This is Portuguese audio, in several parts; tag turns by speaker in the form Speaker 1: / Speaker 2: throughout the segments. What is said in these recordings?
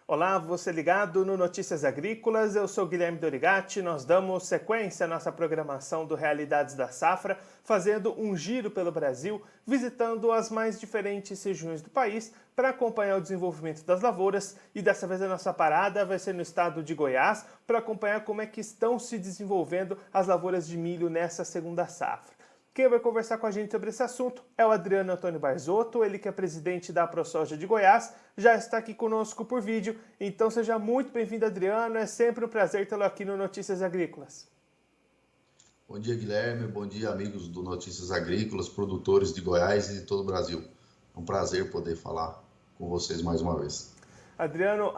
Speaker 1: Olá, você ligado no Notícias Agrícolas, eu sou Guilherme Dorigatti. Nós damos sequência à nossa programação do Realidades da Safra, fazendo um giro pelo Brasil, visitando as mais diferentes regiões do país para acompanhar o desenvolvimento das lavouras, e dessa vez a nossa parada vai ser no estado de Goiás para acompanhar como é que estão se desenvolvendo as lavouras de milho nessa segunda safra. Quem vai conversar com a gente sobre esse assunto é o Adriano Antônio Barzotto, ele que é presidente da ProSoja de Goiás, já está aqui conosco por vídeo, então seja muito bem-vindo, Adriano, é sempre um prazer tê-lo aqui no Notícias Agrícolas.
Speaker 2: Bom dia, Guilherme, bom dia, amigos do Notícias Agrícolas, produtores de Goiás e de todo o Brasil. É um prazer poder falar com vocês mais uma vez.
Speaker 1: Adriano,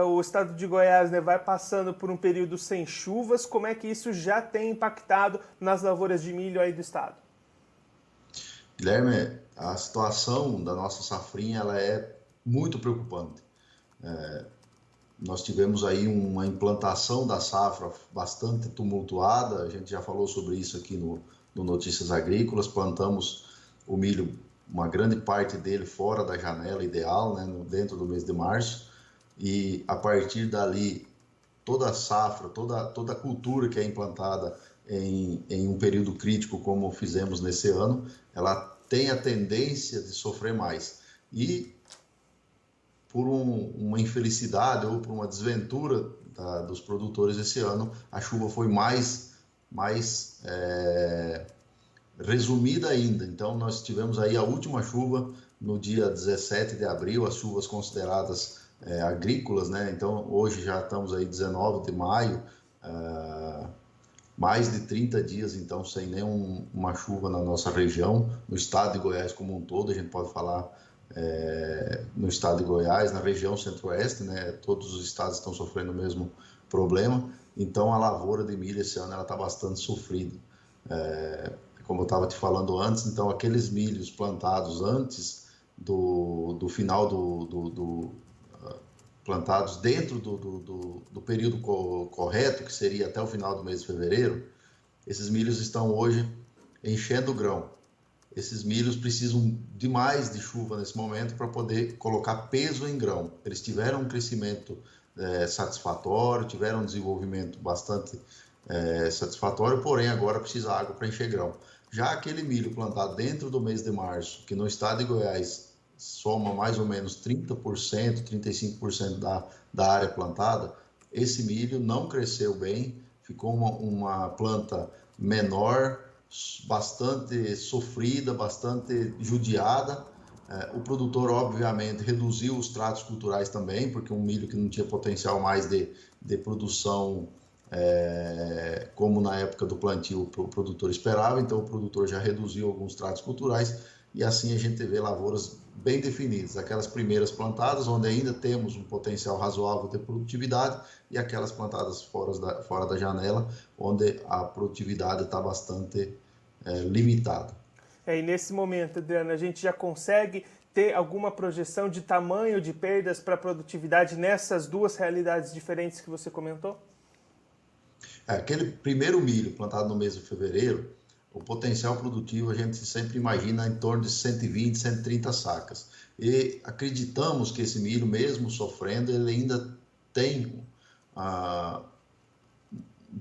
Speaker 1: o estado de Goiás vai passando por um período sem chuvas. Como é que isso já tem impactado nas lavouras de milho aí do estado?
Speaker 2: Guilherme, a situação da nossa safrinha ela é muito preocupante. Nós tivemos aí uma implantação da safra bastante tumultuada, a gente já falou sobre isso aqui no Notícias Agrícolas, plantamos o milho, uma grande parte dele fora da janela ideal, né, dentro do mês de março, e a partir dali toda a safra, toda a cultura que é implantada em um período crítico como fizemos nesse ano, ela tem a tendência de sofrer mais. E por uma infelicidade ou por uma desventura dos produtores esse ano, a chuva foi mais resumida ainda. Então, nós tivemos aí a última chuva no dia 17 de abril, as chuvas consideradas agrícolas, né? Então, hoje já estamos aí 19 de maio, mais de 30 dias, então, sem nenhuma chuva na nossa região, no estado de Goiás como um todo, a gente pode falar no estado de Goiás, na região centro-oeste, né? Todos os estados estão sofrendo o mesmo problema, então a lavoura de milho esse ano está bastante sofrida. Como eu estava te falando antes, então aqueles milhos plantados antes do final plantados dentro do período correto, que seria até o final do mês de fevereiro, esses milhos estão hoje enchendo o grão. Esses milhos precisam de mais de chuva nesse momento para poder colocar peso em grão. Eles tiveram um crescimento satisfatório, tiveram um desenvolvimento bastante satisfatório, porém agora precisa água para encher grão. Já aquele milho plantado dentro do mês de março, que no estado de Goiás soma mais ou menos 30%, 35% da área plantada, esse milho não cresceu bem, ficou uma planta menor, bastante sofrida, bastante judiada. O produtor, obviamente, reduziu os tratos culturais também, porque um milho que não tinha potencial mais de produção como na época do plantio o produtor esperava, então o produtor já reduziu alguns tratos culturais e assim a gente vê lavouras bem definidas, aquelas primeiras plantadas onde ainda temos um potencial razoável de produtividade e aquelas plantadas fora da janela onde a produtividade está bastante limitada.
Speaker 1: E nesse momento, Adriano, a gente já consegue ter alguma projeção de tamanho de perdas para a produtividade nessas duas realidades diferentes que você comentou?
Speaker 2: Aquele primeiro milho plantado no mês de fevereiro, o potencial produtivo a gente sempre imagina em torno de 120, 130 sacas. E acreditamos que esse milho, mesmo sofrendo, ele ainda tem um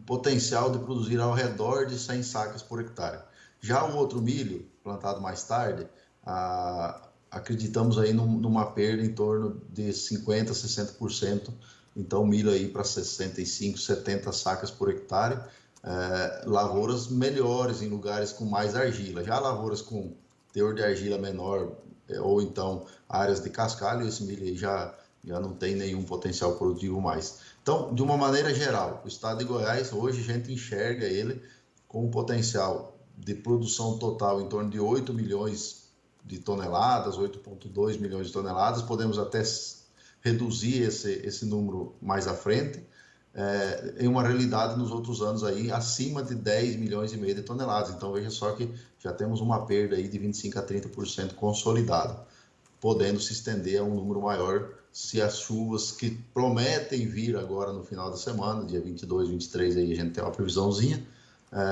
Speaker 2: potencial de produzir ao redor de 100 sacas por hectare. Já o outro milho, plantado mais tarde, acreditamos aí numa perda em torno de 50%, 60%. Então, milho aí para 65, 70 sacas por hectare. Lavouras melhores em lugares com mais argila. Já lavouras com teor de argila menor ou então áreas de cascalho, esse milho aí já não tem nenhum potencial produtivo mais. Então, de uma maneira geral, o estado de Goiás, hoje a gente enxerga ele com um potencial de produção total em torno de 8 milhões de toneladas, 8,2 milhões de toneladas. Podemos até reduzir esse número mais à frente, em uma realidade nos outros anos aí acima de 10 milhões e meio de toneladas. Então veja só que já temos uma perda aí de 25 a 30% consolidada, podendo se estender a um número maior se as chuvas que prometem vir agora no final da semana, dia 22, 23, aí a gente tem uma previsãozinha,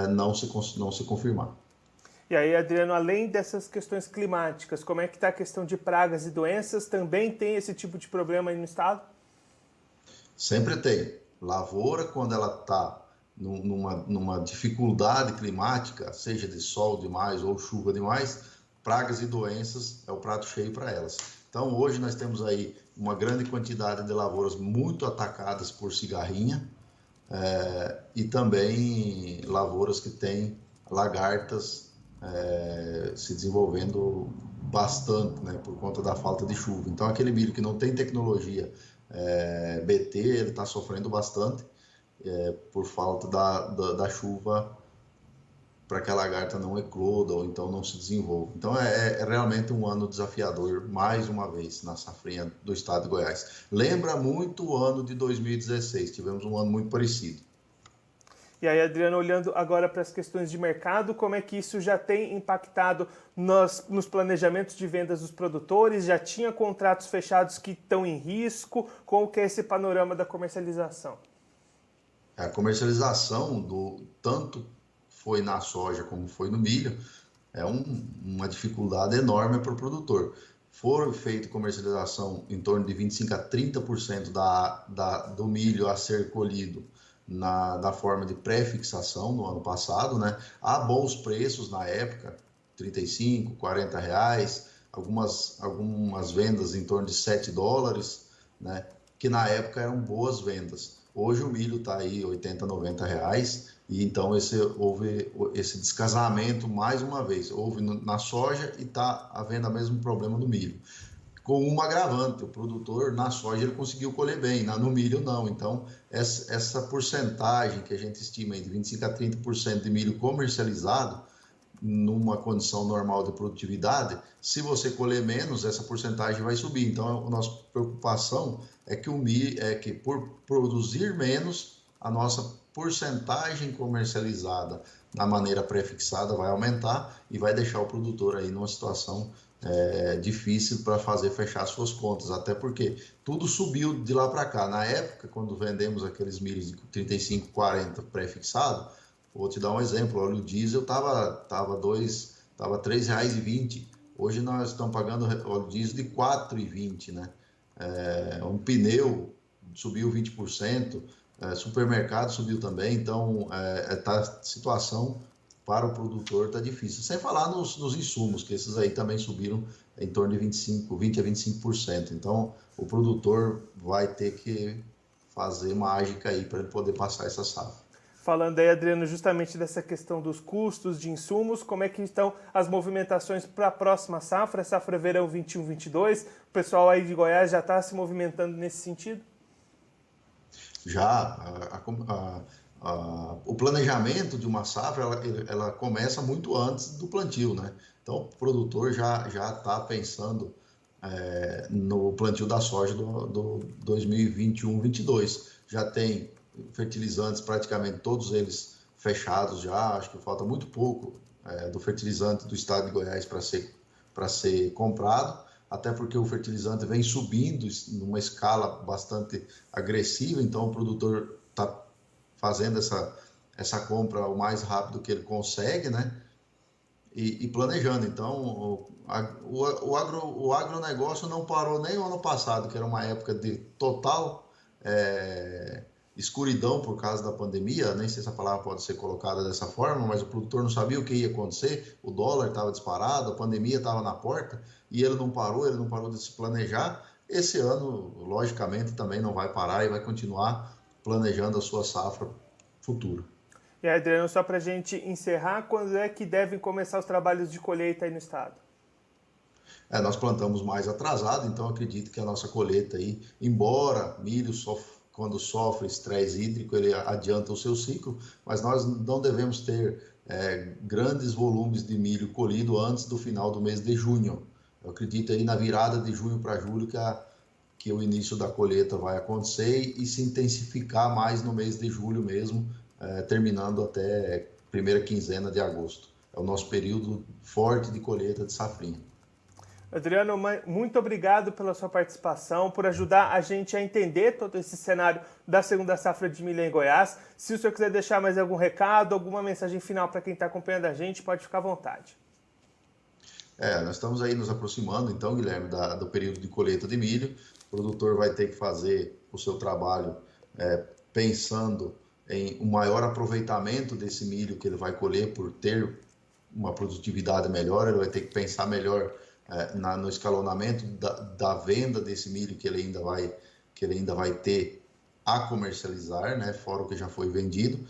Speaker 2: não se confirmar.
Speaker 1: E aí, Adriano, além dessas questões climáticas, como é que está a questão de pragas e doenças? Também tem esse tipo de problema aí no estado?
Speaker 2: Sempre tem. Lavoura, quando ela está numa dificuldade climática, seja de sol demais ou chuva demais, pragas e doenças é o prato cheio para elas. Então, hoje nós temos aí uma grande quantidade de lavouras muito atacadas por cigarrinha, e também lavouras que têm lagartas se desenvolvendo bastante, né, por conta da falta de chuva. Então, aquele milho que não tem tecnologia BT, ele está sofrendo bastante por falta da chuva para que a lagarta não ecloda ou então não se desenvolva. Então é realmente um ano desafiador, mais uma vez, na safrinha do estado de Goiás. Lembra muito o ano de 2016, tivemos um ano muito parecido.
Speaker 1: E aí, Adriano, olhando agora para as questões de mercado, como é que isso já tem impactado nos planejamentos de vendas dos produtores? Já tinha contratos fechados que estão em risco? Qual que é esse panorama da comercialização?
Speaker 2: A comercialização tanto foi na soja como foi no milho, uma dificuldade enorme para o produtor. Foram feitas comercialização em torno de 25 a 30% do milho a ser colhido da forma de pré-fixação no ano passado, né? Há bons preços na época, 35, 40 reais, algumas vendas em torno de 7 dólares, né? Que na época eram boas vendas. Hoje o milho está aí 80, 90 reais, e então houve esse descasamento mais uma vez. Houve na soja e está havendo o mesmo problema no milho. Com um agravante, o produtor na soja ele conseguiu colher bem, no milho não. Então, essa porcentagem que a gente estima aí de 25 a 30% de milho comercializado, numa condição normal de produtividade, se você colher menos, essa porcentagem vai subir. Então, a nossa preocupação é que por produzir menos, a nossa porcentagem comercializada na maneira pré-fixada vai aumentar e vai deixar o produtor aí numa situação difícil para fazer fechar suas contas, até porque tudo subiu de lá para cá. Na época, quando vendemos aqueles milhos de 35, 40 pré-fixado, vou te dar um exemplo, o óleo diesel estava R$3,20. Hoje nós estamos pagando óleo diesel de R$4,20, né? Um pneu subiu 20%, supermercado subiu também, então a situação para o produtor está difícil. Sem falar nos insumos, que esses aí também subiram em torno de 20 a 25%. Então, o produtor vai ter que fazer mágica aí para ele poder passar essa safra.
Speaker 1: Falando aí, Adriano, justamente dessa questão dos custos de insumos, como é que estão as movimentações para a próxima safra verão 21-22? O pessoal aí de Goiás já está se movimentando nesse sentido?
Speaker 2: Já, o planejamento de uma safra, ela começa muito antes do plantio, né? Então, o produtor já está pensando no plantio da soja do 2021-22. Já tem fertilizantes, praticamente todos eles fechados já, acho que falta muito pouco do fertilizante do estado de Goiás para ser comprado, até porque o fertilizante vem subindo numa escala bastante agressiva, então o produtor está fazendo essa compra o mais rápido que ele consegue, né? E planejando. Então, o agronegócio não parou nem o ano passado, que era uma época de total escuridão por causa da pandemia, nem sei se a palavra pode ser colocada dessa forma, mas o produtor não sabia o que ia acontecer, o dólar estava disparado, a pandemia estava na porta, e ele não parou de se planejar. Esse ano, logicamente, também não vai parar e vai continuar planejando a sua safra futura.
Speaker 1: E aí, Adriano, só para a gente encerrar, quando é que devem começar os trabalhos de colheita aí no estado?
Speaker 2: Nós plantamos mais atrasado, então acredito que a nossa colheita aí, embora milho quando sofre estresse hídrico, ele adianta o seu ciclo, mas nós não devemos ter grandes volumes de milho colhido antes do final do mês de junho. Eu acredito aí na virada de junho para julho que o início da colheita vai acontecer e se intensificar mais no mês de julho mesmo, terminando até primeira quinzena de agosto. É o nosso período forte de colheita de safrinha.
Speaker 1: Adriano, muito obrigado pela sua participação, por ajudar a gente a entender todo esse cenário da segunda safra de milho em Goiás. Se o senhor quiser deixar mais algum recado, alguma mensagem final para quem está acompanhando a gente, pode ficar à vontade.
Speaker 2: Nós estamos aí nos aproximando, então, Guilherme, do período de colheita de milho. O produtor vai ter que fazer o seu trabalho pensando em um maior aproveitamento desse milho que ele vai colher por ter uma produtividade melhor, ele vai ter que pensar melhor no escalonamento da venda desse milho que ele ainda vai ter a comercializar, né, fora o que já foi vendido.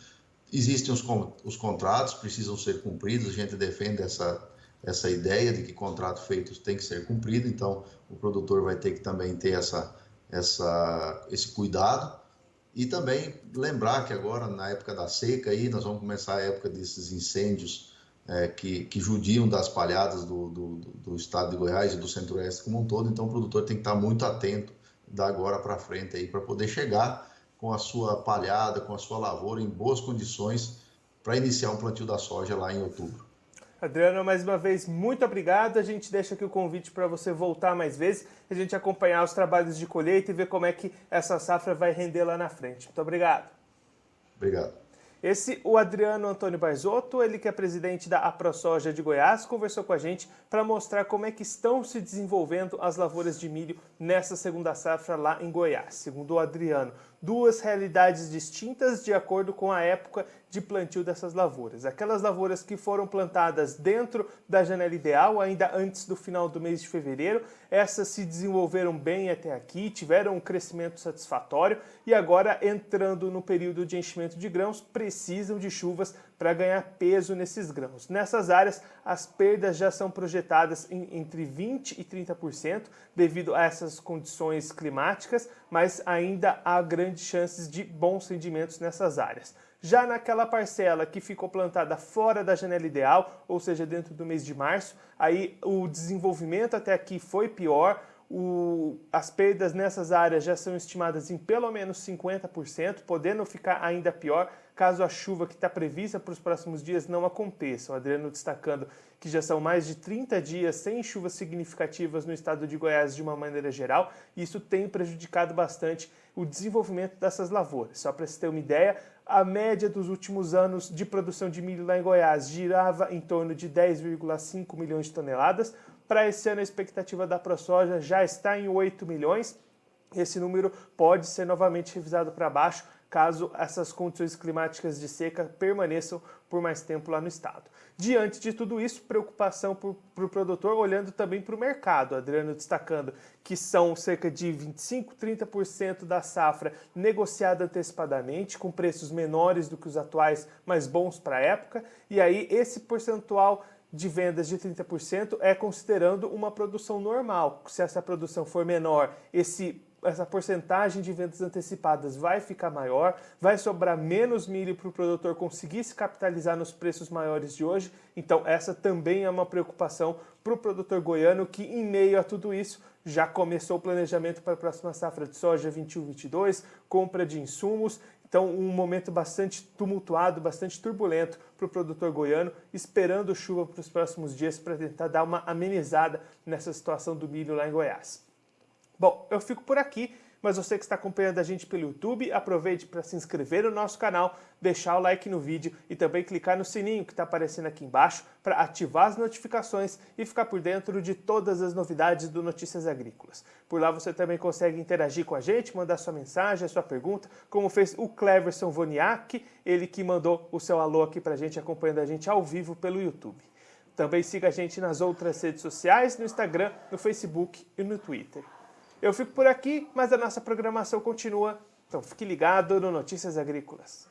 Speaker 2: Existem os contratos, precisam ser cumpridos, a gente defende essa ideia de que contrato feito tem que ser cumprido, então o produtor vai ter que também ter esse cuidado. E também lembrar que agora, na época da seca, aí, nós vamos começar a época desses incêndios que judiam das palhadas do estado de Goiás e do centro-oeste como um todo, então o produtor tem que estar muito atento da agora para frente aí para poder chegar com a sua palhada, com a sua lavoura em boas condições para iniciar um plantio da soja lá em outubro.
Speaker 1: Adriano, mais uma vez, muito obrigado. A gente deixa aqui o convite para você voltar mais vezes, a gente acompanhar os trabalhos de colheita e ver como é que essa safra vai render lá na frente. Muito obrigado.
Speaker 2: Obrigado.
Speaker 1: Esse, o Adriano Antônio Barzotto, ele que é presidente da AproSoja de Goiás, conversou com a gente para mostrar como é que estão se desenvolvendo as lavouras de milho nessa segunda safra lá em Goiás. Segundo o Adriano, duas realidades distintas de acordo com a época de plantio dessas lavouras. Aquelas lavouras que foram plantadas dentro da janela ideal, ainda antes do final do mês de fevereiro, essas se desenvolveram bem até aqui, tiveram um crescimento satisfatório e agora, entrando no período de enchimento de grãos, precisam de chuvas para ganhar peso nesses grãos. Nessas áreas, as perdas já são projetadas entre 20% e 30% devido a essas condições climáticas, mas ainda há grandes chances de bons rendimentos nessas áreas. Já naquela parcela que ficou plantada fora da janela ideal, ou seja, dentro do mês de março, aí o desenvolvimento até aqui foi pior. As perdas nessas áreas já são estimadas em pelo menos 50%, podendo ficar ainda pior caso a chuva que está prevista para os próximos dias não aconteça. O Adriano destacando que já são mais de 30 dias sem chuvas significativas no estado de Goiás de uma maneira geral, e isso tem prejudicado bastante o desenvolvimento dessas lavouras. Só para você ter uma ideia, a média dos últimos anos de produção de milho lá em Goiás girava em torno de 10,5 milhões de toneladas. Para esse ano, a expectativa da AproSoja já está em 8 milhões. Esse número pode ser novamente revisado para baixo caso essas condições climáticas de seca permaneçam por mais tempo lá no estado. Diante de tudo isso, preocupação para o produtor, olhando também para o mercado. Adriano destacando que são cerca de 25%, 30% da safra negociada antecipadamente, com preços menores do que os atuais, mas bons para a época. E aí esse percentual de vendas de 30% é considerando uma produção normal. Se essa produção for menor, essa porcentagem de vendas antecipadas vai ficar maior, vai sobrar menos milho para o produtor conseguir se capitalizar nos preços maiores de hoje. Então essa também é uma preocupação para o produtor goiano que, em meio a tudo isso, já começou o planejamento para a próxima safra de soja 21-22, compra de insumos. Então, um momento bastante tumultuado, bastante turbulento para o produtor goiano, esperando chuva para os próximos dias para tentar dar uma amenizada nessa situação do milho lá em Goiás. Bom, eu fico por aqui, mas você que está acompanhando a gente pelo YouTube, aproveite para se inscrever no nosso canal, deixar o like no vídeo e também clicar no sininho que está aparecendo aqui embaixo para ativar as notificações e ficar por dentro de todas as novidades do Notícias Agrícolas. Por lá você também consegue interagir com a gente, mandar sua mensagem, a sua pergunta, como fez o Cleverson Woniak, ele que mandou o seu alô aqui para a gente, acompanhando a gente ao vivo pelo YouTube. Também siga a gente nas outras redes sociais, no Instagram, no Facebook e no Twitter. Eu fico por aqui, mas a nossa programação continua, então fique ligado no Notícias Agrícolas.